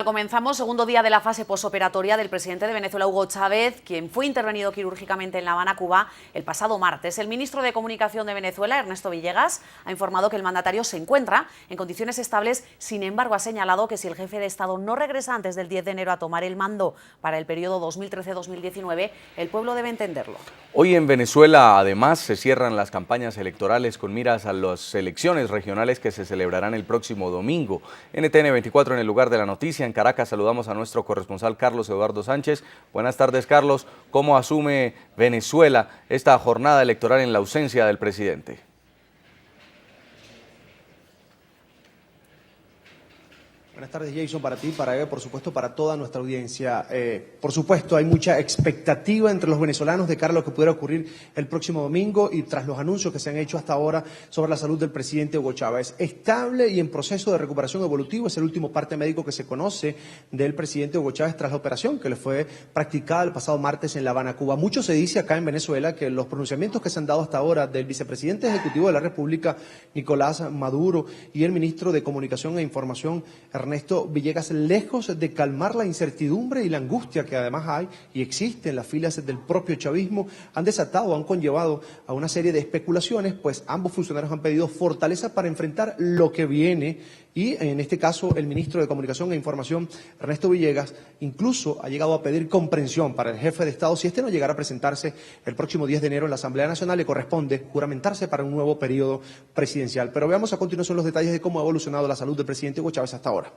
tal? Comenzamos segundo día de la fase posoperatoria del presidente de Venezuela, Hugo Chávez, quien fue intervenido quirúrgicamente en La Habana, Cuba, el pasado martes. El ministro de Comunicación de Venezuela, Ernesto Villegas, ha informado que el mandatario se encuentra en condiciones estables. Sin embargo, ha señalado que si el jefe de Estado no regresa antes del 10 de enero a tomar el mando para el periodo 2013-2019, el pueblo debe entenderlo. Hoy en Venezuela, además, se cierran las campañas electorales con miras a las elecciones regionales que se celebrarán el próximo domingo. NTN 24 en el lugar de la noticia. En Caracas saludamos a nuestro corresponsal Carlos Eduardo Sánchez. Buenas tardes, Carlos. ¿Cómo asume Venezuela esta jornada electoral en la ausencia del presidente? Buenas tardes, Jason, para ti, para Eve, por supuesto, para toda nuestra audiencia. Por supuesto, hay mucha expectativa entre los venezolanos de cara a lo que pudiera ocurrir el próximo domingo y tras los anuncios que se han hecho hasta ahora sobre la salud del presidente Hugo Chávez. Estable y en proceso de recuperación evolutiva es el último parte médico que se conoce del presidente Hugo Chávez tras la operación que le fue practicada el pasado martes en La Habana, Cuba. Mucho se dice acá en Venezuela que los pronunciamientos que se han dado hasta ahora del vicepresidente ejecutivo de la República, Nicolás Maduro, y el ministro de Comunicación e Información, Ernesto Villegas, lejos de calmar la incertidumbre y la angustia que además hay y existe en las filas del propio chavismo, han desatado, han conllevado a una serie de especulaciones, pues ambos funcionarios han pedido fortaleza para enfrentar lo que viene y en este caso el ministro de Comunicación e Información, Ernesto Villegas, incluso ha llegado a pedir comprensión para el jefe de Estado. Si este no llegara a presentarse el próximo 10 de enero en la Asamblea Nacional, le corresponde juramentarse para un nuevo periodo presidencial. Pero veamos a continuación los detalles de cómo ha evolucionado la salud del presidente Hugo Chávez hasta ahora.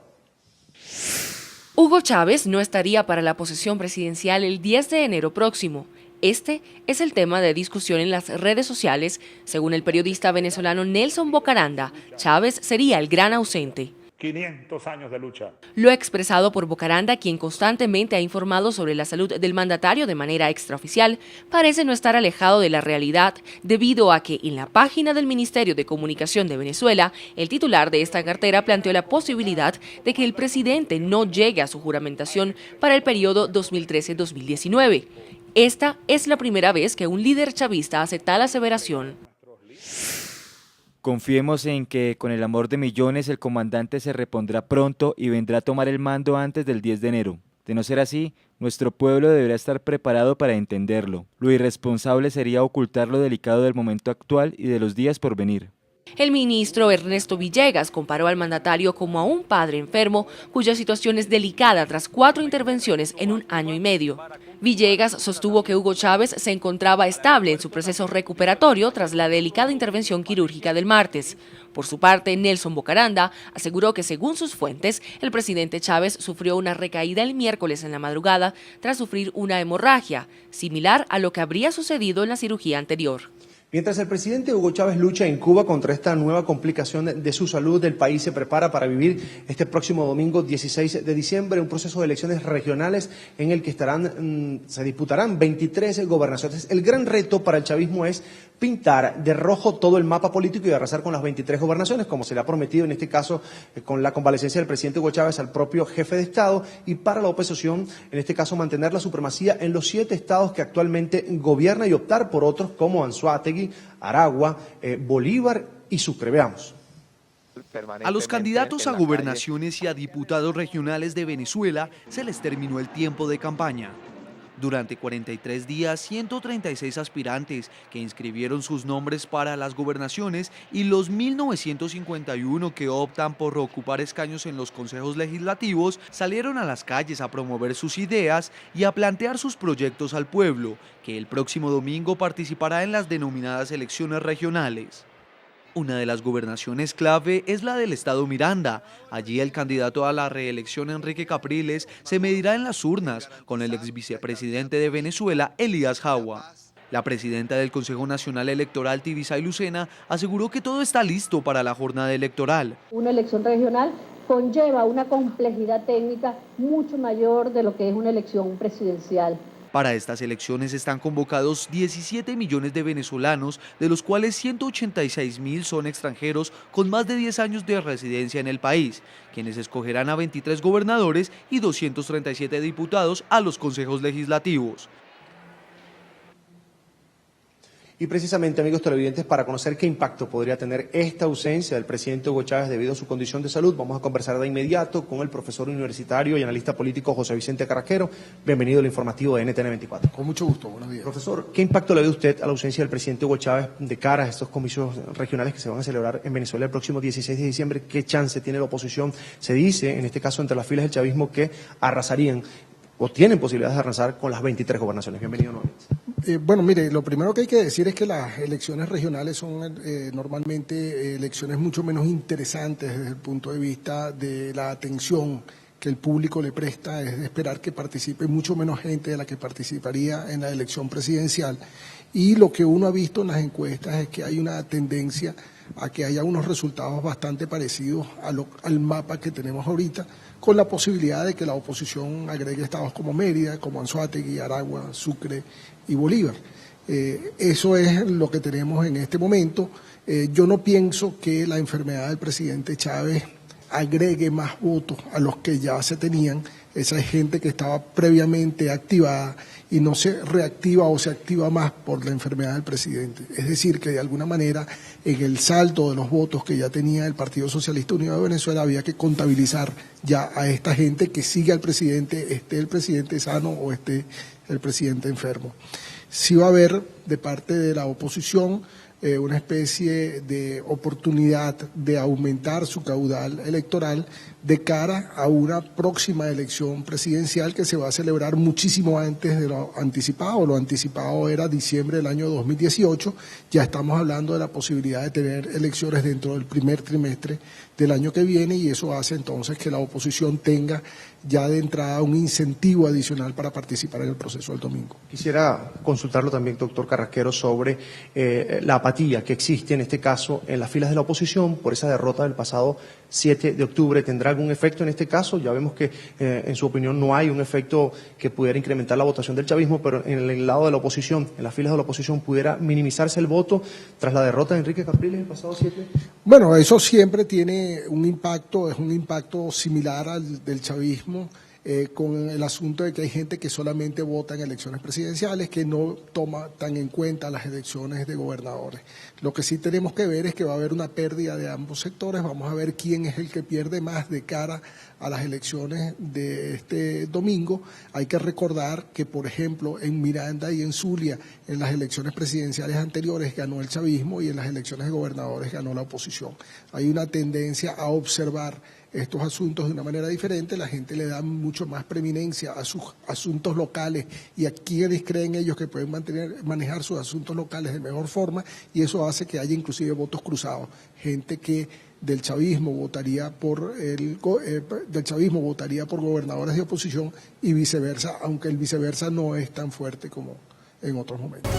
Hugo Chávez no estaría para la posesión presidencial el 10 de enero próximo. Este es el tema de discusión en las redes sociales. Según el periodista venezolano Nelson Bocaranda, Chávez sería el gran ausente. 500 años de lucha. Lo expresado por Bocaranda, quien constantemente ha informado sobre la salud del mandatario de manera extraoficial, parece no estar alejado de la realidad, debido a que en la página del Ministerio de Comunicación de Venezuela, el titular de esta cartera planteó la posibilidad de que el presidente no llegue a su juramentación para el periodo 2013-2019. Esta es la primera vez que un líder chavista hace tal aseveración. Confiemos en que con el amor de millones el comandante se repondrá pronto y vendrá a tomar el mando antes del 10 de enero. De no ser así, nuestro pueblo deberá estar preparado para entenderlo. Lo irresponsable sería ocultar lo delicado del momento actual y de los días por venir. El ministro Ernesto Villegas comparó al mandatario como a un padre enfermo cuya situación es delicada tras 4 intervenciones en un año y medio. Villegas sostuvo que Hugo Chávez se encontraba estable en su proceso recuperatorio tras la delicada intervención quirúrgica del martes. Por su parte, Nelson Bocaranda aseguró que según sus fuentes, el presidente Chávez sufrió una recaída el miércoles en la madrugada tras sufrir una hemorragia, similar a lo que habría sucedido en la cirugía anterior. Mientras el presidente Hugo Chávez lucha en Cuba contra esta nueva complicación de su salud, el país se prepara para vivir este próximo domingo 16 de diciembre un proceso de elecciones regionales en el que se disputarán 23 gobernaciones. El gran reto para el chavismo es pintar de rojo todo el mapa político y arrasar con las 23 gobernaciones, como se le ha prometido en este caso con la convalecencia del presidente Hugo Chávez al propio jefe de Estado, y para la oposición, en este caso, mantener la supremacía en los 7 estados que actualmente gobierna y optar por otros como Anzoátegui, Aragua, Bolívar y Sucre. Veamos. A los candidatos a gobernaciones y a diputados regionales de Venezuela se les terminó el tiempo de campaña. Durante 43 días, 136 aspirantes que inscribieron sus nombres para las gobernaciones y los 1.951 que optan por ocupar escaños en los consejos legislativos salieron a las calles a promover sus ideas y a plantear sus proyectos al pueblo, que el próximo domingo participará en las denominadas elecciones regionales. Una de las gobernaciones clave es la del estado Miranda. Allí el candidato a la reelección, Enrique Capriles, se medirá en las urnas con el ex vicepresidente de Venezuela, Elías Jagua. La presidenta del Consejo Nacional Electoral, Tibisay Lucena, aseguró que todo está listo para la jornada electoral. Una elección regional conlleva una complejidad técnica mucho mayor de lo que es una elección presidencial. Para estas elecciones están convocados 17 millones de venezolanos, de los cuales 186.000 son extranjeros con más de 10 años de residencia en el país, quienes escogerán a 23 gobernadores y 237 diputados a los consejos legislativos. Y precisamente, amigos televidentes, para conocer qué impacto podría tener esta ausencia del presidente Hugo Chávez debido a su condición de salud, vamos a conversar de inmediato con el profesor universitario y analista político José Vicente Carrasquero. Bienvenido al informativo de NTN 24. Con mucho gusto, buenos días. Profesor, ¿qué impacto le ve usted a la ausencia del presidente Hugo Chávez de cara a estos comicios regionales que se van a celebrar en Venezuela el próximo 16 de diciembre? ¿Qué chance tiene la oposición? Se dice, en este caso, entre las filas del chavismo, que arrasarían o tienen posibilidades de arrasar con las 23 gobernaciones. Bienvenido nuevamente. Bueno, mire, lo primero que hay que decir es que las elecciones regionales son normalmente elecciones mucho menos interesantes desde el punto de vista de la atención que el público le presta, es de esperar que participe mucho menos gente de la que participaría en la elección presidencial. Y lo que uno ha visto en las encuestas es que hay una tendencia a que haya unos resultados bastante parecidos al mapa que tenemos ahorita, con la posibilidad de que la oposición agregue estados como Mérida, como Anzoátegui, Aragua, Sucre y Bolívar. Eso es lo que tenemos en este momento. Yo no pienso que la enfermedad del presidente Chávez agregue más votos a los que ya se tenían. Esa es gente que estaba previamente activada y no se reactiva o se activa más por la enfermedad del presidente. Es decir, que de alguna manera en el salto de los votos que ya tenía el Partido Socialista Unido de Venezuela había que contabilizar ya a esta gente que sigue al presidente, esté el presidente sano o esté el presidente enfermo. Sí va a haber de parte de la oposición una especie de oportunidad de aumentar su caudal electoral de cara a una próxima elección presidencial que se va a celebrar muchísimo antes de lo anticipado. Lo anticipado era diciembre del año 2018, ya estamos hablando de la posibilidad de tener elecciones dentro del primer trimestre del año que viene y eso hace entonces que la oposición tenga ya de entrada un incentivo adicional para participar en el proceso del domingo. Quisiera consultarlo también, doctor Carrasquero, sobre la apatía que existe en este caso en las filas de la oposición por esa derrota del pasado 7 de octubre. ¿Tendrá algún efecto en este caso? Ya vemos que en su opinión no hay un efecto que pudiera incrementar la votación del chavismo, pero en el lado de la oposición, en las filas de la oposición, ¿pudiera minimizarse el voto tras la derrota de Enrique Capriles el pasado 7? Bueno, eso siempre tiene un impacto, es un impacto similar al del chavismo, con el asunto de que hay gente que solamente vota en elecciones presidenciales, que no toma tan en cuenta las elecciones de gobernadores. Lo que sí tenemos que ver es que va a haber una pérdida de ambos sectores, vamos a ver quién es el que pierde más de cara a las elecciones de este domingo. Hay que recordar que, por ejemplo, en Miranda y en Zulia, en las elecciones presidenciales anteriores ganó el chavismo y en las elecciones de gobernadores ganó la oposición. Hay una tendencia a observar estos asuntos de una manera diferente, la gente le da mucho más preeminencia a sus asuntos locales y a quienes creen ellos que pueden manejar sus asuntos locales de mejor forma, y eso hace que haya inclusive votos cruzados, gente que del chavismo votaría por gobernadores de oposición y viceversa, aunque el viceversa no es tan fuerte como en otros momentos.